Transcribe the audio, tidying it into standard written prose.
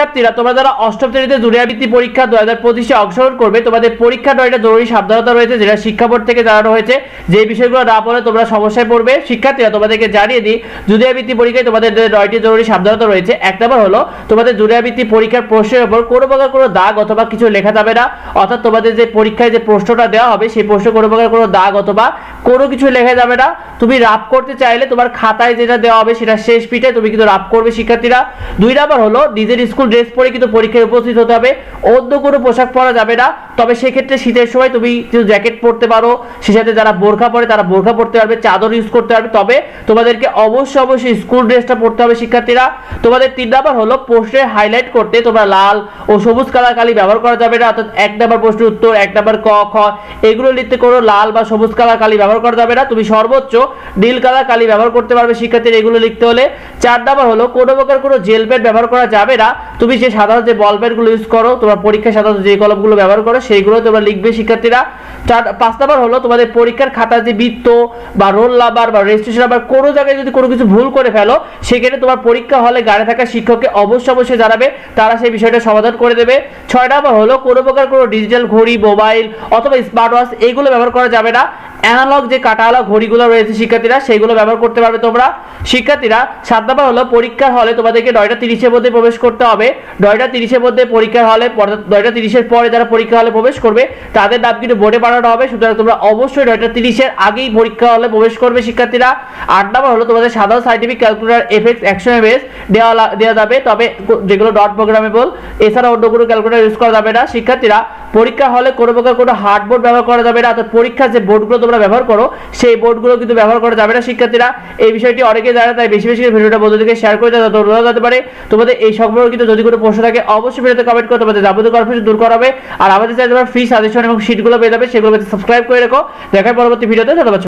শিক্ষার্থীরা তোমরা যারা অষ্টম শ্রেণীতে জুনিয়র বৃত্তি পরীক্ষা 2025-এ অংশগ্রহণ করবে, তোমাদের পরীক্ষা নয়টা জরুরি সাবধানতা রয়েছে যেটা শিক্ষা বোর্ড থেকে জানানো হয়েছে। যে বিষয়গুলো না পড়লে তোমরা সমস্যায় পড়বে। শিক্ষার্থীরা তোমাদেরকে জানিয়ে দিই, জুনিয়র বৃত্তি পরীক্ষায় তোমাদের 9টি জরুরি সাবধানতা রয়েছে। এক নম্বর হলো, তোমাদের জুনিয়র বৃত্তি পরীক্ষার প্রশ্নের উপর কোনো প্রকার কোনো দাগ অথবা কিছু লেখা যাবে না। অর্থাৎ তোমাদের যে পরীক্ষায় যে প্রশ্নটা দেওয়া হবে সেই প্রশ্নে কোনো প্রকার কোনো দাগ অথবা কোনো কিছু লেখা যাবে না। তুমি রাফ করতে চাইলে তোমার খাতায় যেটা দেওয়া হবে সেটা শেষ পিঠে তুমি কিন্তু রাফ করবে শিক্ষার্থীরা। 2 নম্বর হলো, নিজের স্কুল ড্রেস পরে কিন্তু পরীক্ষায় উপস্থিত হতে হবে, অন্য কোনো পোশাক পরা যাবে না। তবে সেক্ষেত্রে শীতের সময় তুমি জ্যাকেট পরতে পারো, সে সাথে যারা বোরখা পরে তারা বোরখা পরতে পারবে, চাদর ইউজ করতে পারবে। তবে তোমাদেরকে অবশ্যই স্কুল ড্রেসটা পরতে হবে শিক্ষার্থীরা। তোমাদের 3 নম্বর হলো, পোস্টে হাইলাইট করতে তোমরা লাল ও সবুজ কালার কালি ব্যবহার করা যাবে না। অর্থাৎ 1 নম্বর প্রশ্নের উত্তর, 1 নম্বর ক খ এগুলো লিখতে কোনো লাল বা সবুজ কালার কালি ব্যবহার করা যাবে না। তুমি সর্বোচ্চ নীল কালার কালি ব্যবহার করতে পারবে শিক্ষার্থীরা এগুলো লিখতে হলে। 4 নম্বর হলো, কোনো প্রকার কোনো জেল পেন ব্যবহার করা যাবে না। তুমি যে সাধারণ যে বল পেনগুলো ইউজ করো, তোমরা পরীক্ষায় সাধারণত যে কলমগুলো ব্যবহার করো সেইগুলো তোমরা লিখবে শিক্ষার্থীরা। 5 নম্বর হলো, তোমাদের পরীক্ষার খাতার যে বৃত্ত বা রোল নাম্বার বা রেজিস্ট্রেশন নাম্বার কোনো জায়গায় যদি কোনো কিছু ভুল করে ফেলো, সেক্ষেত্রে তোমার পরীক্ষা হলে গাড়ি থাকা শিক্ষককে অবশ্যই জানাবে, তারা সেই বিষয়টা সমাধান করে দেবে। 6 নম্বর হলো, কোনো প্রকার কোনো ডিজিটাল ঘড়ি, মোবাইল অথবা স্মার্ট ওয়াচ এইগুলো ব্যবহার করা যাবে না। অ্যানালগ যে কাটাওয়ালা ঘড়িগুলো রয়েছে শিক্ষার্থীরা সেইগুলো ব্যবহার করতে পারবে তোমরা শিক্ষার্থীরা। 7 নম্বর হলো, পরীক্ষার হলে তোমাদেরকে 9:30-এর মধ্যে প্রবেশ করতে হবে। 9:30-এর মধ্যে পরীক্ষার হলে, 9:30-এর পরে যারা পরীক্ষা হলে প্রবেশ করবে তাদের নাম কিন্তু বোর্ডে পাঠানো হবে। সুতরাং তোমরা অবশ্যই 9:30-এর আগেই পরীক্ষা হলে প্রবেশ করবে শিক্ষার্থীরা। 8 নম্বর হলো, তোমাদের সাধারণ সাইন্টিফিক ক্যালকুলেটর এফএক্স 100 mAh দেওয়া যাবে, তবে যেগুলো নট প্রোগ্রামেবল। এছাড়া অন্য কোনো ক্যালকুলেটর ইউজ করা যাবে না শিক্ষার্থীরা। পরীক্ষা হলে কোনো প্রকার কোনো হার্ডবোর্ড ব্যবহার করা যাবে না। অর্থাৎ পরীক্ষার যে বোর্ডগুলো তোমরা ব্যবহার করো সেই বোর্ডগুলো কিন্তু ব্যবহার করা যাবে না শিক্ষার্থীরা। এই বিষয়টি অনেকে জানে, তাই বেশি ভিডিওটা বন্ধুদেরকে শেয়ার করে দেওয়া যেতে পারে। তোমাদের এই সম্পর্কিত যদি কোনো প্রশ্ন থাকে অবশ্যই ভিডিওতে কমেন্ট করে তোমাদের যাবতীয় কনফিউশন দূর করা হবে। আর আমাদের চ্যানেলে তোমরা ফ্রি সাজেশন এবং শিটগুলো পেয়ে যাবে, সেগুলো সাবস্ক্রাইব করে রাখো। দেখার পরবর্তী ভিডিওতে ধন্যবাদ।